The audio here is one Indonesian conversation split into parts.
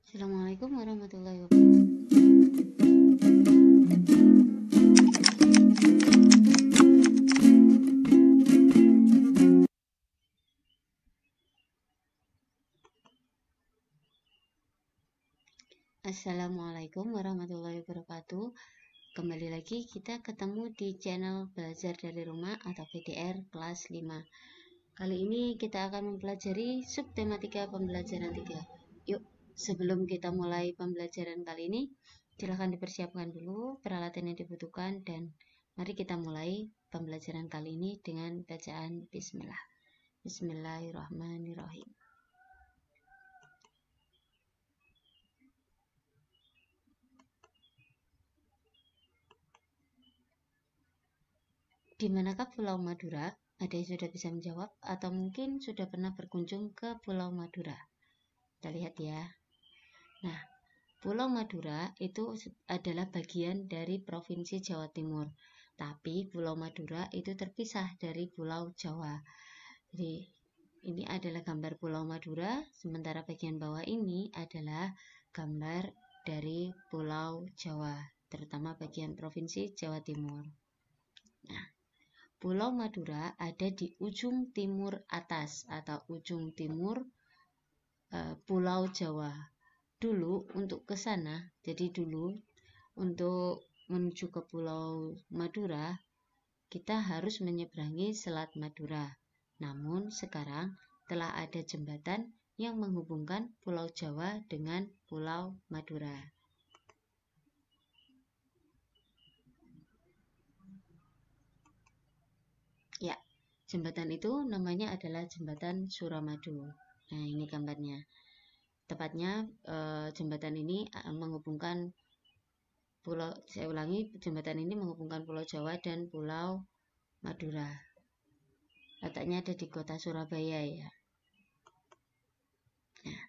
Assalamualaikum warahmatullahi wabarakatuh. Assalamualaikum warahmatullahi wabarakatuh. Kembali lagi kita ketemu di channel Belajar dari Rumah atau PDR kelas 5. Kali ini kita akan mempelajari subtematika pembelajaran 3. Yuk, sebelum kita mulai pembelajaran kali ini, silahkan dipersiapkan dulu peralatan yang dibutuhkan dan mari kita mulai pembelajaran kali ini dengan bacaan Bismillah. Bismillahirrahmanirrahim. Di manakah Pulau Madura? Ada yang sudah bisa menjawab atau mungkin sudah pernah berkunjung ke Pulau Madura? Kita lihat ya. Nah, Pulau Madura itu adalah bagian dari Provinsi Jawa Timur. Tapi Pulau Madura itu terpisah dari Pulau Jawa. Jadi, ini adalah gambar Pulau Madura, sementara bagian bawah ini adalah gambar dari Pulau Jawa, terutama bagian Provinsi Jawa Timur. Nah, Pulau Madura ada di ujung timur atas atau ujung timur Pulau Jawa. Dulu untuk ke sana, jadi dulu untuk menuju ke Pulau Madura, kita harus menyeberangi Selat Madura. Namun sekarang telah ada jembatan yang menghubungkan Pulau Jawa dengan Pulau Madura. Ya, jembatan itu namanya adalah Jembatan Suramadu. Nah, ini gambarnya. Tepatnya jembatan ini menghubungkan pulau, saya ulangi, jembatan ini menghubungkan Pulau Jawa dan Pulau Madura. Letaknya ada di kota Surabaya ya. Nah,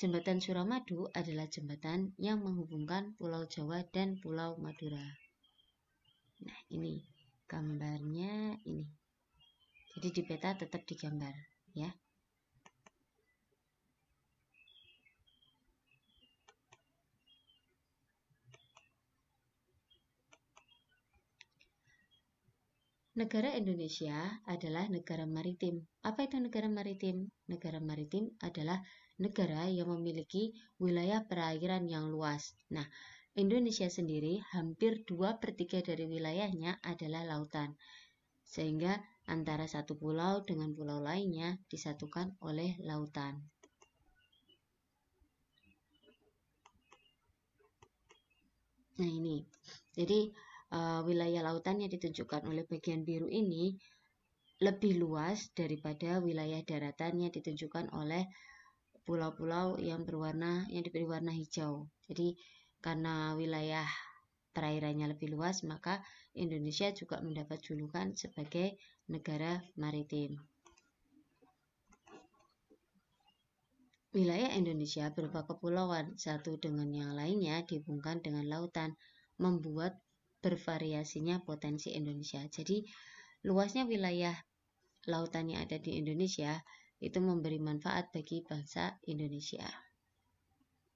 Jembatan Suramadu adalah jembatan yang menghubungkan Pulau Jawa dan Pulau Madura. Nah, ini gambarnya ini. Jadi di peta tetap digambar ya. Negara Indonesia adalah negara maritim. Apa itu negara maritim? Negara maritim adalah negara yang memiliki wilayah perairan yang luas. Nah, Indonesia sendiri hampir 2/3 dari wilayahnya adalah lautan. Sehingga antara satu pulau dengan pulau lainnya disatukan oleh lautan. Nah, ini. Jadi wilayah lautan yang ditunjukkan oleh bagian biru ini lebih luas daripada wilayah daratan yang ditunjukkan oleh pulau-pulau yang diberi warna hijau. Jadi karena wilayah perairannya lebih luas, maka Indonesia juga mendapat julukan sebagai negara maritim. Wilayah Indonesia berupa kepulauan, satu dengan yang lainnya dihubungkan dengan lautan, membuat bervariasinya potensi Indonesia. Jadi luasnya wilayah lautan yang ada di Indonesia itu memberi manfaat bagi bangsa Indonesia.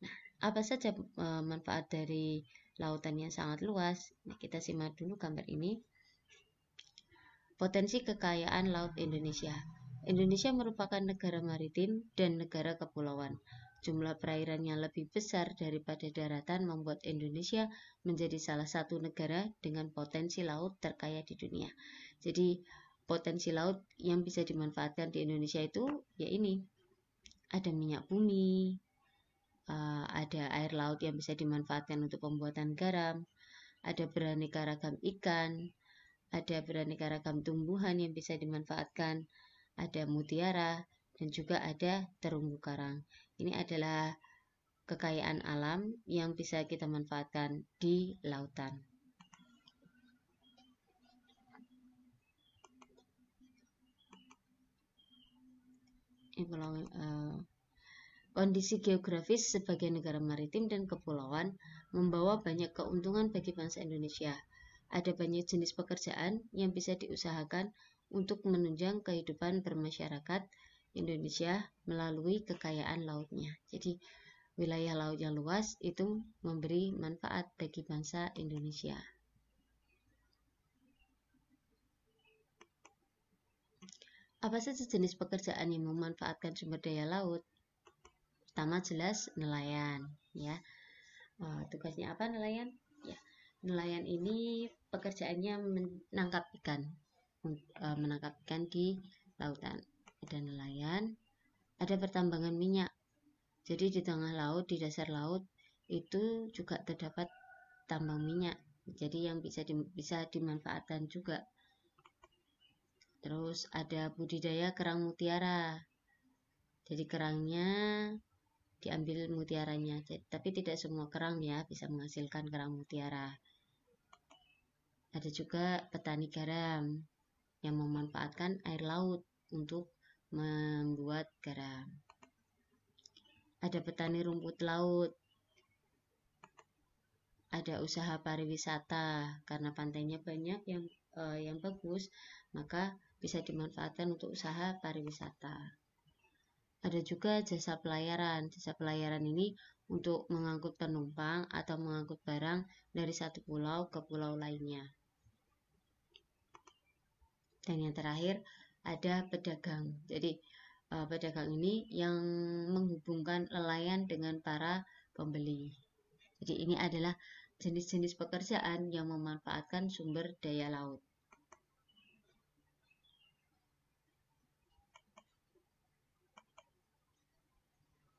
Nah, apa saja manfaat dari lautan yang sangat luas? Nah, kita simak dulu gambar ini. Potensi kekayaan laut Indonesia. Indonesia merupakan negara maritim dan negara kepulauan. Jumlah perairan yang lebih besar daripada daratan membuat Indonesia menjadi salah satu negara dengan potensi laut terkaya di dunia. Jadi potensi laut yang bisa dimanfaatkan di Indonesia itu ya ini, ada minyak bumi, ada air laut yang bisa dimanfaatkan untuk pembuatan garam, ada beraneka ragam ikan, ada beraneka ragam tumbuhan yang bisa dimanfaatkan, ada mutiara, dan juga ada terumbu karang. Ini adalah kekayaan alam yang bisa kita manfaatkan di lautan. Kondisi geografis sebagai negara maritim dan kepulauan membawa banyak keuntungan bagi bangsa Indonesia. Ada banyak jenis pekerjaan yang bisa diusahakan untuk menunjang kehidupan bermasyarakat Indonesia melalui kekayaan lautnya. Jadi wilayah laut yang luas itu memberi manfaat bagi bangsa Indonesia. Apa saja jenis pekerjaan yang memanfaatkan sumber daya laut? Pertama jelas nelayan, ya. Tugasnya apa nelayan? Ya, nelayan ini pekerjaannya menangkap ikan di lautan. Ada nelayan, ada pertambangan minyak. Jadi di tengah laut, di dasar laut itu juga terdapat tambang minyak. Jadi yang bisa dimanfaatkan juga. Terus ada budidaya kerang mutiara. Jadi kerangnya diambil mutiaranya. Tapi tidak semua kerang ya bisa menghasilkan kerang mutiara. Ada juga petani garam yang memanfaatkan air laut untuk membuat garam. Ada petani rumput laut. Ada usaha pariwisata karena pantainya banyak yang bagus, maka bisa dimanfaatkan untuk usaha pariwisata. Ada juga jasa pelayaran. Jasa pelayaran ini untuk mengangkut penumpang atau mengangkut barang dari satu pulau ke pulau lainnya. Dan yang terakhir ada pedagang. Jadi pedagang ini yang menghubungkan nelayan dengan para pembeli. Jadi ini adalah jenis-jenis pekerjaan yang memanfaatkan sumber daya laut.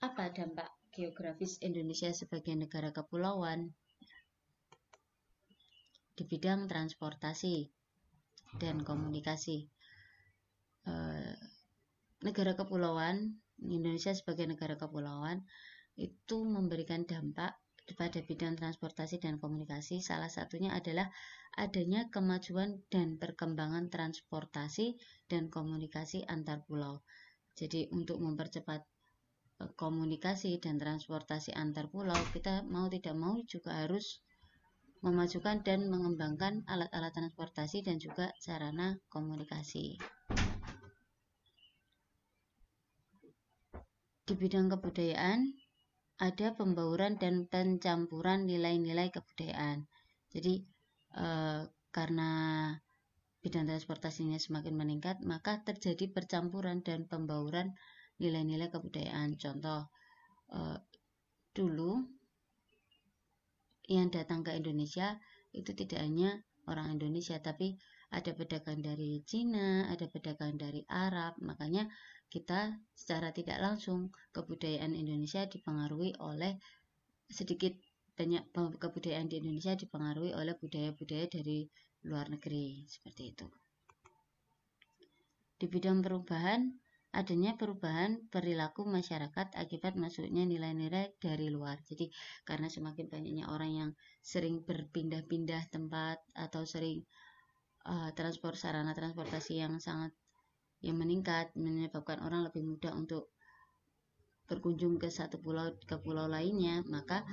Apa dampak geografis Indonesia sebagai negara kepulauan? Di bidang transportasi dan komunikasi. Negara kepulauan, Indonesia sebagai negara kepulauan itu memberikan dampak pada bidang transportasi dan komunikasi. Salah satunya adalah adanya kemajuan dan perkembangan transportasi dan komunikasi antar pulau. Jadi untuk mempercepat komunikasi dan transportasi antar pulau, kita mau tidak mau juga harus memajukan dan mengembangkan alat-alat transportasi dan juga sarana komunikasi. Di bidang kebudayaan, ada pembauran dan pencampuran nilai-nilai kebudayaan. Jadi karena bidang transportasinya semakin meningkat, maka terjadi percampuran dan pembauran nilai-nilai kebudayaan. Contoh, dulu yang datang ke Indonesia itu tidak hanya orang Indonesia, tapi ada pedagang dari Cina, ada pedagang dari Arab. Makanya kita secara tidak langsung kebudayaan Indonesia dipengaruhi oleh sedikit banyak kebudayaan di Indonesia dipengaruhi oleh budaya-budaya dari luar negeri, seperti itu. Di bidang perubahan, adanya perubahan perilaku masyarakat akibat masuknya nilai-nilai dari luar. Jadi karena semakin banyaknya orang yang sering berpindah-pindah tempat atau sering sarana transportasi yang meningkat, menyebabkan orang lebih mudah untuk berkunjung ke satu pulau ke pulau lainnya, maka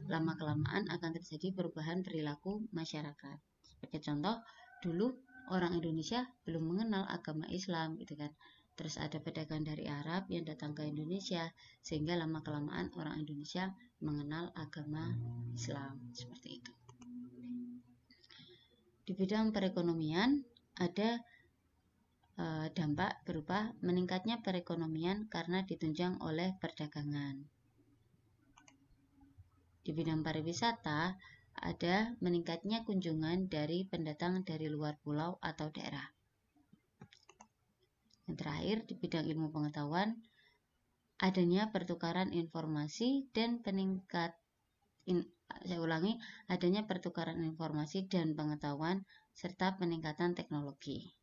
lama-kelamaan akan terjadi perubahan perilaku masyarakat. Sebagai contoh, dulu orang Indonesia belum mengenal agama Islam gitu kan. Terus ada pedagang dari Arab yang datang ke Indonesia, sehingga lama-kelamaan orang Indonesia mengenal agama Islam, seperti itu. Di bidang perekonomian ada dampak berupa meningkatnya perekonomian karena ditunjang oleh perdagangan. Di bidang pariwisata ada meningkatnya kunjungan dari pendatang dari luar pulau atau daerah. Yang terakhir, di bidang ilmu pengetahuan, adanya pertukaran informasi dan adanya pertukaran informasi dan pengetahuan serta peningkatan teknologi.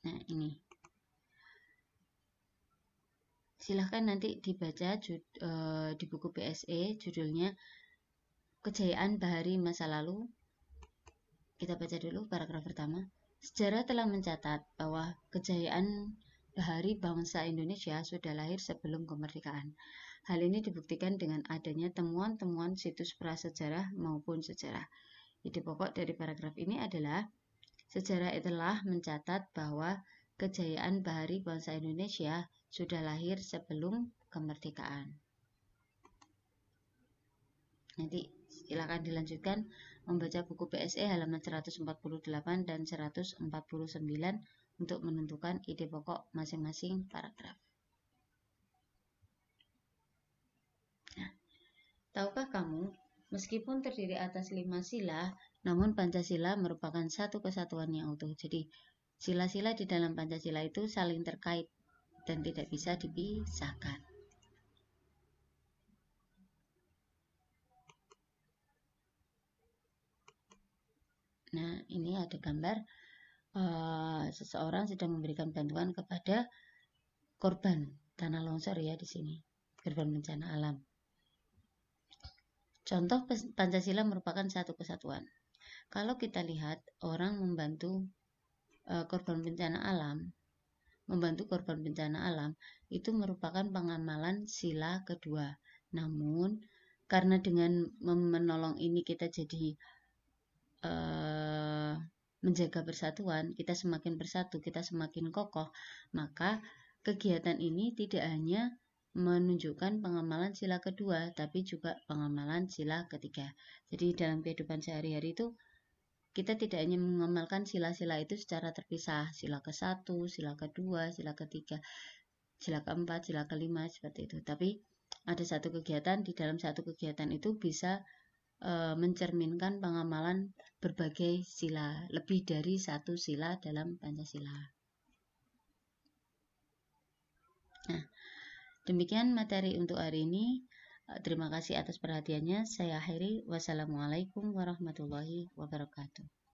Nah, ini. Silahkan nanti dibaca di buku PSE, judulnya Kejayaan Bahari Masa Lalu. Kita baca dulu paragraf pertama. Sejarah telah mencatat bahwa kejayaan bahari bangsa Indonesia sudah lahir sebelum kemerdekaan. Hal ini dibuktikan dengan adanya temuan-temuan situs prasejarah maupun sejarah. Ide pokok dari paragraf ini adalah sejarah telah mencatat bahwa kejayaan bahari bangsa Indonesia sudah lahir sebelum kemerdekaan. Nanti silakan dilanjutkan membaca buku PSE halaman 148 dan 149 untuk menentukan ide pokok masing-masing paragraf. Nah, tahukah kamu, meskipun terdiri atas 5 sila, namun Pancasila merupakan satu kesatuan yang utuh. Jadi, sila-sila di dalam Pancasila itu saling terkait dan tidak bisa dipisahkan. Nah, ini ada gambar seseorang sedang memberikan bantuan kepada korban tanah longsor ya di sini, korban bencana alam. Contoh Pancasila merupakan satu kesatuan. Kalau kita lihat orang membantu korban bencana alam, itu merupakan pengamalan sila kedua. Namun karena dengan menolong ini kita jadi menjaga persatuan, kita semakin bersatu, kita semakin kokoh, maka kegiatan ini tidak hanya menunjukkan pengamalan sila kedua, tapi juga pengamalan sila ketiga. Jadi dalam kehidupan sehari-hari itu kita tidak hanya mengamalkan sila-sila itu secara terpisah, sila ke-1, sila ke-2, sila ke-3, sila ke-4, sila ke-5, seperti itu. Tapi ada satu kegiatan, di dalam satu kegiatan itu bisa mencerminkan pengamalan berbagai sila, lebih dari satu sila dalam Pancasila. Nah, demikian materi untuk hari ini. Terima kasih atas perhatiannya. Saya akhiri. Wassalamualaikum warahmatullahi wabarakatuh.